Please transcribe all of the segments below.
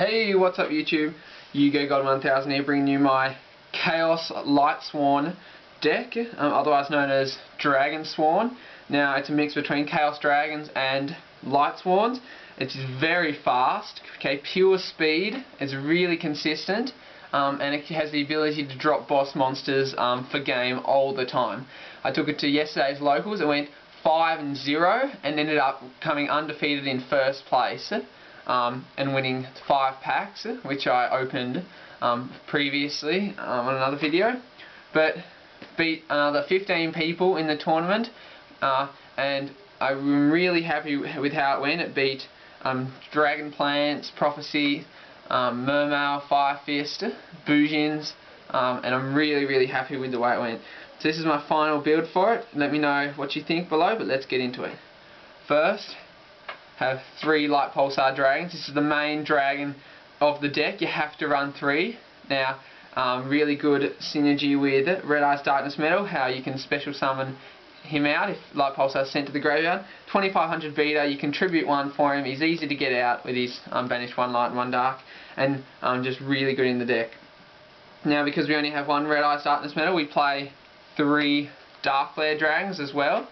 Hey, what's up YouTube? Yugioh God 1000 here, bringing you my Chaos Lightsworn deck, otherwise known as Dragonsworn. Now, it's a mix between Chaos Dragons and Lightsworns. It's very fast, okay, pure speed, it's really consistent, and it has the ability to drop boss monsters for game all the time. I took it to yesterday's locals, it went 5-0 and ended up coming undefeated in first place. And winning 5 packs, which I opened previously on another video, but beat another 15 people in the tournament, and I'm really happy with how it went. It beat Dragon Plants, Prophecy, Mermail, Fire Fist, Boujins, and I'm really happy with the way it went. So this is my final build for it. Let me know what you think below, but let's get into it. First, have 3 Light Pulsar Dragons. This is the main dragon of the deck. You have to run 3. Now, really good synergy with Red Eyes Darkness Metal, how you can special summon him out if Light Pulsar is sent to the graveyard. 2500 beta, you contribute 1 for him. He's easy to get out with his banish 1 light and 1 dark, and just really good in the deck. Now, because we only have 1 Red Eyes Darkness Metal, we play 3 Dark Flare Dragons as well.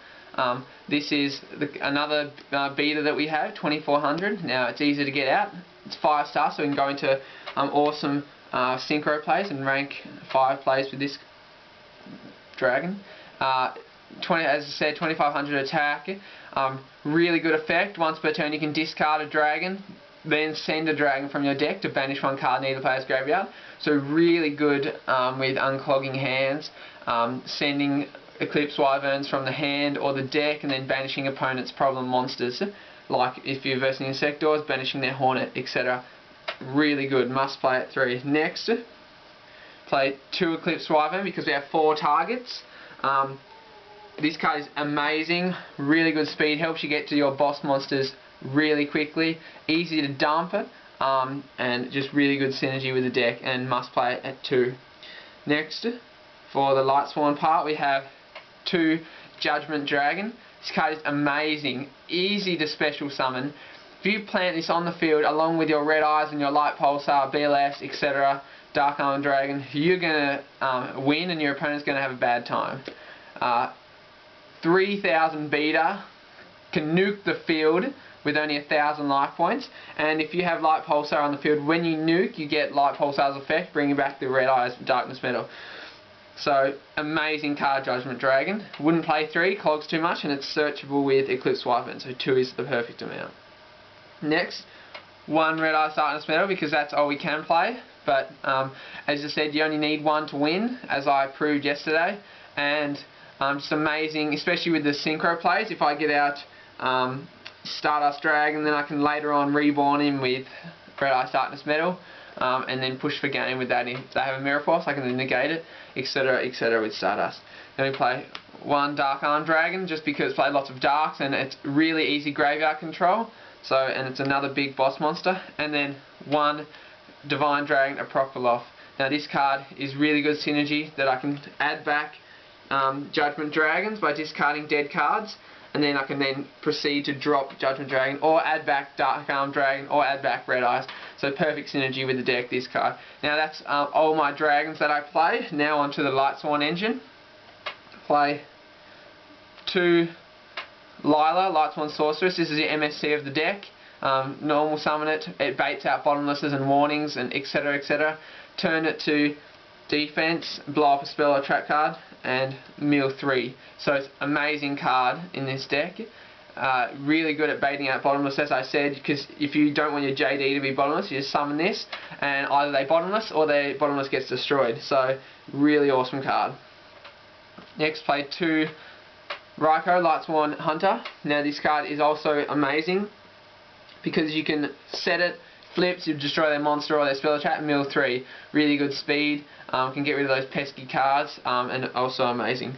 This is another beta that we have, 2400. Now, it's easy to get out. It's 5-star, so we can go into awesome synchro plays and rank 5 plays with this dragon. As I said, 2500 attack. Really good effect. Once per turn, you can discard a dragon, then send a dragon from your deck to banish 1 card in either player's graveyard. So really good with unclogging hands, sending Eclipse Wyverns from the hand or the deck, and then banishing opponents' problem monsters, like if you're versing Insectors, banishing their Hornet, etc. Really good, must play at 3. Next, play 2 Eclipse Wyvern because we have 4 targets. This card is amazing, really good speed, helps you get to your boss monsters really quickly, easy to dump, and just really good synergy with the deck, and must play at 2. Next, for the Lightsworn part, we have 2 Judgement Dragon. This card is amazing, easy to special summon. If you plant this on the field along with your Red Eyes and your Light Pulsar, BLS, etc., Dark Armor Dragon, you're going to win and your opponent's going to have a bad time. 3000 beta, can nuke the field with only 1000 life points, and if you have Light Pulsar on the field, when you nuke, you get Light Pulsar's effect, bringing back the Red Eyes Darkness Metal. So, amazing card, Judgement Dragon. Wouldn't play 3, clogs too much, and it's searchable with Eclipse Wyvern, so 2 is the perfect amount. Next, 1 Red Eyes Darkness Metal, because that's all we can play, but as I said, you only need 1 to win, as I proved yesterday, and just amazing, especially with the synchro plays. If I get out Stardust Dragon, then I can later on reborn him with Red Eyes Darkness Metal, and then push for game with that. If they have a Mirror Force, I can then negate it, etc. with Stardust. Then we play 1 Dark Arm Dragon, just because play lots of darks and it's really easy graveyard control. So, and it's another big boss monster. And then 1 Divine Dragon, Aprokolov. Now this card is really good synergy that I can add back Judgement Dragons by discarding dead cards, and then I can then proceed to drop Judgement Dragon, or add back Dark Arm Dragon, or add back Red Eyes. So perfect synergy with the deck, this card. Now that's all my dragons that I play. Now onto the Lightsworn engine. Play 2 Lila, Lightsworn Sorceress. This is the MSC of the deck. Normal summon it, it baits out bottomlesses and warnings, and etc. Turn it to defense, blow up a spell or trap card, and mill 3. So it's an amazing card in this deck. Really good at baiting out bottomless, as I said, because if you don't want your JD to be bottomless, you just summon this, and either they bottomless or their bottomless gets destroyed. So really awesome card. Next, play 2 Raikou, Lightsworn Hunter. Now this card is also amazing because you can set it, flips, you destroy their monster or their spell trap, and mill 3. Really good speed, can get rid of those pesky cards, and also amazing.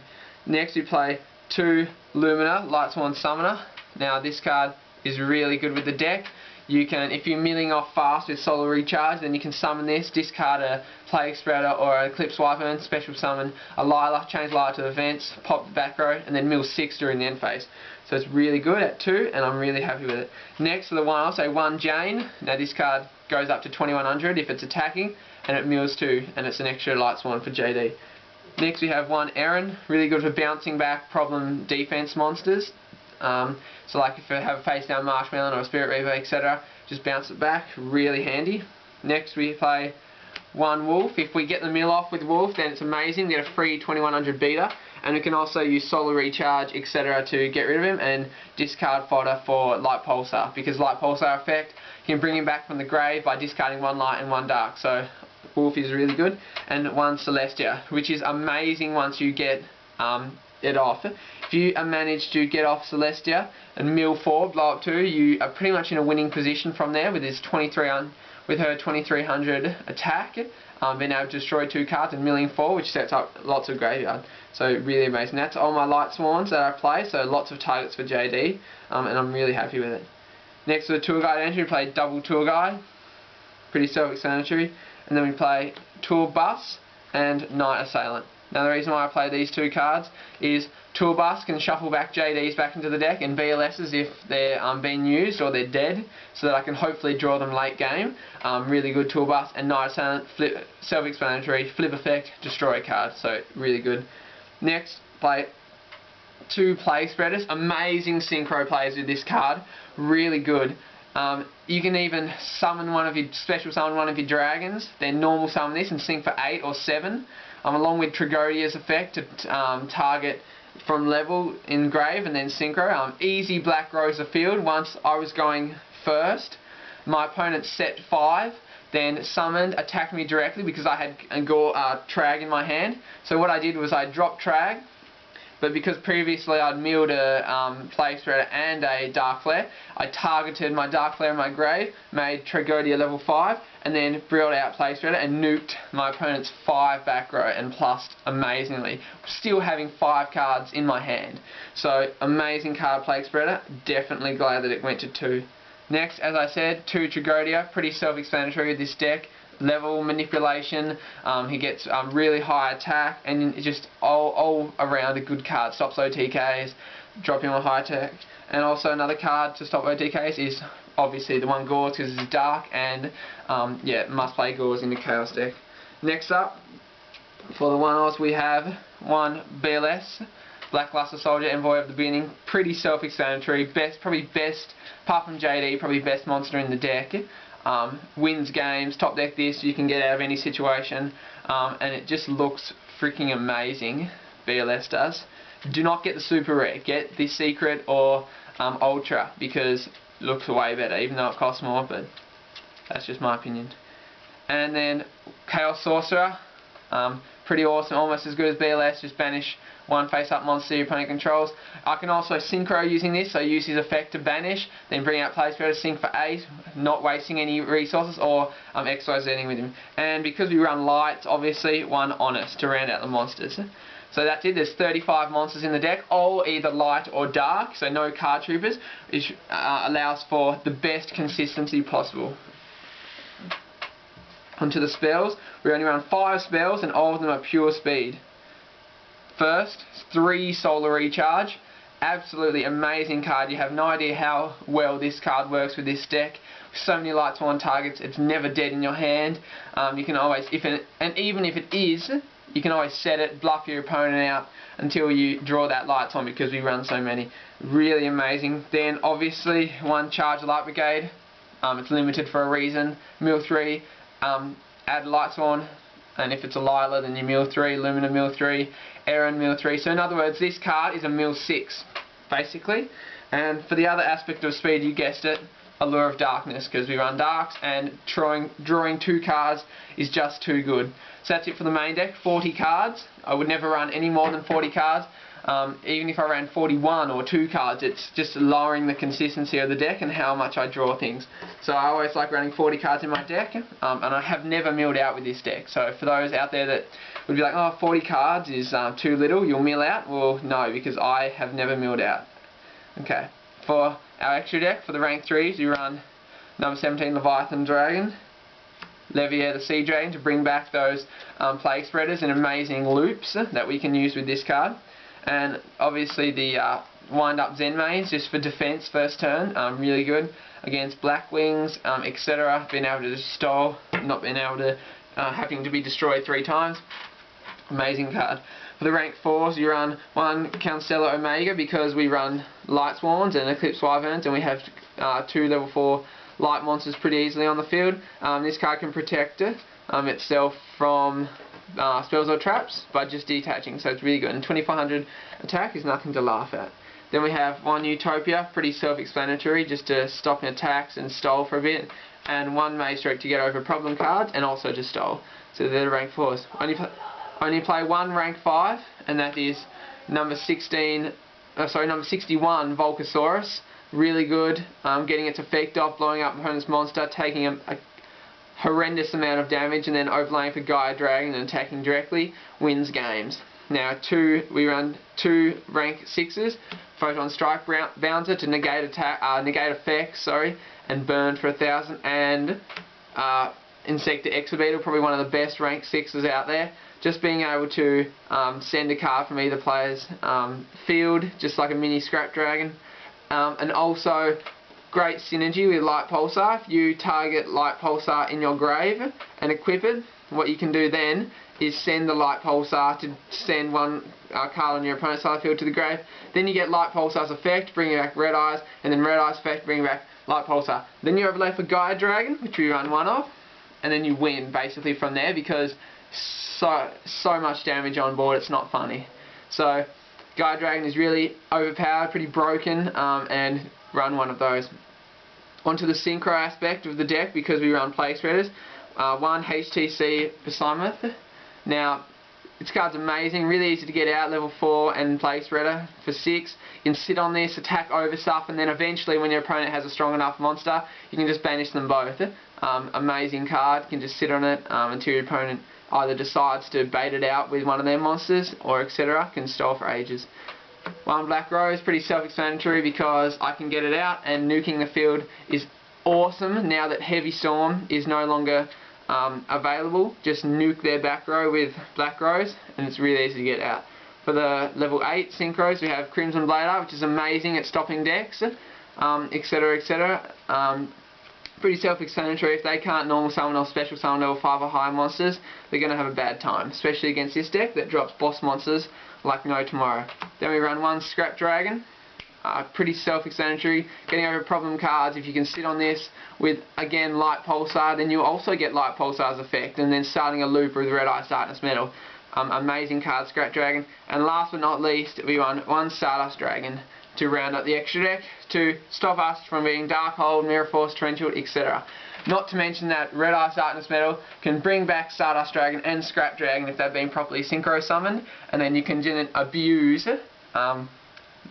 Next we play 2 Lumina, Lightsworn Summoner. Now this card is really good with the deck. you can, if you're milling off fast with Solar Recharge, then you can summon this, discard a Plague Spreader or an Eclipse Wyvern, special summon a Lila, change Lila to events, pop the back row, and then mill 6 during the end phase. So it's really good at 2, and I'm really happy with it. Next for the one, I'll say 1 Jane. Now this card goes up to 2100 if it's attacking, and it mills 2, and it's an extra Lightsworn for JD. Next we have 1 Erin, really good for bouncing back problem defense monsters. So like if you have a face down Marshmallow or a Spirit Reaver, etc., just bounce it back, really handy. Next we play 1 Wolf. If we get the mill off with Wolf, then it's amazing. We get a free 2100 beater, and we can also use Solar Recharge, etc. to get rid of him, and discard fodder for Light Pulsar, because Light Pulsar effect, you can bring him back from the grave by discarding 1 light and 1 dark. So Wolf is really good. And 1 Celestia, which is amazing once you get it off. If you manage to get off Celestia and mill 4, blow up 2, you are pretty much in a winning position from there with his 2300 attack, being able to destroy 2 cards and milling 4, which sets up lots of graveyard. So really amazing. That's all my Lightsworns that I play, so lots of targets for JD, and I'm really happy with it. Next to the Tour Guide entry, we play double Tour Guide, pretty self-explanatory, and then we play Tour Bus and Night Assailant. Now the reason why I play these 2 cards is Tour Bus can shuffle back JDs back into the deck, and BLSs if they're being used or they're dead, so that I can hopefully draw them late game. Really good Tour Bus. And Night Assailant, self-explanatory, flip effect, destroy a card, so really good. Next, play 2 Plague Spreaders. Amazing synchro plays with this card, really good. You can even summon special summon one of your dragons, then normal summon this and sync for 8 or 7. Along with Trigodia's effect to target from level in grave, and then synchro. Easy Black Rose of field. Once I was going first, my opponent set 5, then summoned, attacked me directly because I had a Trag in my hand. So what I did was I dropped Trag, but because previously I'd milled a Plague Spreader and a Dark Flare, I targeted my Dark Flare in my grave, made Tragodia level 5, and then brought out Plague Spreader and nuked my opponent's 5 back row, and plus amazingly, still having 5 cards in my hand. So amazing card, Plague Spreader. Definitely glad that it went to 2. Next, as I said, 2 Tragodia, pretty self-explanatory with this deck. Level manipulation, he gets really high attack, and just all around a good card. Stops OTKs, dropping on high attack. And also another card to stop OTKs is obviously the 1 Gauze, because it's dark, and yeah, must play Gauze in the Chaos deck. Next up, for the 1-offs, we have 1 BLS, Blackluster Soldier, Envoy of the Beginning. Pretty self-explanatory, probably best, apart from JD, probably best monster in the deck. Wins games, top deck this, you can get out of any situation, and it just looks freaking amazing. BLS does. Do not get the super rare, get the secret or ultra, because it looks way better, even though it costs more, but that's just my opinion. And then Chaos Sorcerer, pretty awesome, almost as good as BLS, just banish 1 face-up monster your opponent controls. I can also synchro using this, so use his effect to banish, then bring out Plague Spreader, sync for 8, not wasting any resources, or XYZing with him. And because we run lights, obviously 1 Honest to round out the monsters. So that's it. There's 35 monsters in the deck, all either light or dark, so no card troopers, which allows for the best consistency possible. Onto the spells. We only run 5 spells, and all of them are pure speed. First, 3 Solar Recharge. Absolutely amazing card. You have no idea how well this card works with this deck. So many Lightsworn targets, it's never dead in your hand. You can always, and even if it is, you can always set it, bluff your opponent out until you draw that Lightsworn, because we run so many. Really amazing. Then obviously 1 Charge Light Brigade. It's limited for a reason. Mill 3, add Lightsworn, and if it's a Lila, then you mill 3, Lumina mill 3, Erin mill 3. So in other words, this card is a mill 6, basically. And for the other aspect of speed, you guessed it, Allure of Darkness, because we run darks, and drawing 2 cards is just too good. So that's it for the main deck, 40 cards. I would never run any more than 40 cards. Even if I ran 41 or 2 cards, it's just lowering the consistency of the deck and how much I draw things. So I always like running 40 cards in my deck, and I have never milled out with this deck. So for those out there that would be like, oh, 40 cards is too little, you'll mill out. Well, no, because I have never milled out. Okay, for our extra deck, for the rank 3s, you run number 17 Leviathan Dragon, Levier the Sea Dragon to bring back those Plague Spreaders in amazing loops that we can use with this card. And obviously the Wind Up Zen Maze just for defense first turn, really good against Black Wings, etc. Being able to just stall, not being able to having to be destroyed 3 times. Amazing card. For the rank 4s, you run 1 Councella Omega because we run Lightsworns and Eclipse Wyverns, and we have 2 level 4 light monsters pretty easily on the field. This card can protect itself from spells or traps by just detaching, so it's really good. And 2500 attack is nothing to laugh at. Then we have 1 Utopia, pretty self-explanatory, just to stop in attacks and stall for a bit, and 1 Maze Stroke to get over problem cards and also to stall. So they're the rank 4s. Only play 1 rank 5, and that is number 61 Volcasaurus. Really good, getting its effect off, blowing up opponent's monster, taking a horrendous amount of damage, and then overlaying for Gaia Dragon and attacking directly, wins games. Now we run 2 rank 6s, Photon Strike Bouncer to negate effects, and burn for 1000, and Insecta Exobeetle, probably one of the best rank 6s out there. Just being able to send a card from either player's field, just like a mini Scrap Dragon. And also great synergy with Light Pulsar. If you target Light Pulsar in your grave and equip it, what you can do then is send the Light Pulsar to send 1 card on your opponent's side field to the grave. Then you get Light Pulsar's effect, bringing back Red Eyes, and then Red Eyes effect, bringing back Light Pulsar. Then you overlay for Gaia Dragon, which we run 1 of, and then you win basically from there because so much damage on board, it's not funny. So Gaia Dragon is really overpowered, pretty broken, and run 1 of those. Onto the synchro aspect of the deck, because we run Plague Spreaders. 1 HTC Behemoth. Now, this card's amazing, really easy to get out, level 4 and Plague Spreader for 6. You can sit on this, attack over stuff, and then eventually when your opponent has a strong enough monster, you can just banish them both. Amazing card, you can just sit on it until your opponent either decides to bait it out with one of their monsters, or etc. Can stall for ages. 1 Black Rose, pretty self-explanatory because I can get it out, and nuking the field is awesome now that Heavy Storm is no longer available. Just nuke their back row with Black Rose and it's really easy to get out. For the level 8 synchros, we have Crimson Blader, which is amazing at stopping decks, etc, etc. Pretty self-explanatory. If they can't normal summon or special summon level 5 or higher monsters, they're going to have a bad time, especially against this deck that drops boss monsters like no tomorrow. Then we run 1 Scrap Dragon. Pretty self-explanatory, getting over problem cards. If you can sit on this with, again, Light Pulsar, then you also get Light Pulsar's effect, and then starting a loop with Red Ice Darkness Metal. Amazing card, Scrap Dragon. And last but not least, we run 1 Stardust Dragon to round up the extra deck to stop us from being Darkhold, Mirror Force, Torrential, etc. Not to mention that Red Ice Darkness Metal can bring back Stardust Dragon and Scrap Dragon if they've been properly synchro summoned, and then you can then abuse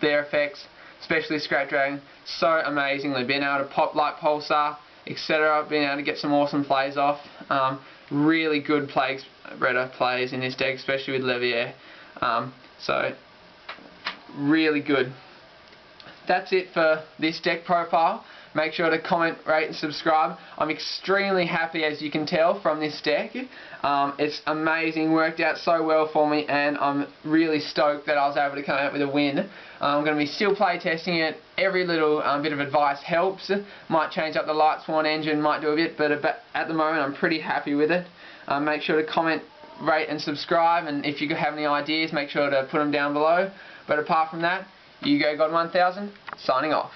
their effects, especially Scrap Dragon, so amazingly. Being able to pop Light Pulsar, etc., being able to get some awesome plays off. Really good Plague Spreader plays in this deck, especially with Levier. So, really good. That's it for this deck profile. Make sure to comment, rate and subscribe. I'm extremely happy, as you can tell, from this deck. It's amazing, worked out so well for me, and I'm really stoked that I was able to come out with a win. I'm going to be still play testing it. Every little bit of advice helps. Might change up the Lightsworn engine, might do a bit, but at the moment I'm pretty happy with it. Make sure to comment, rate and subscribe, and if you have any ideas, make sure to put them down below. But apart from that, Yugioh God 1000, signing off.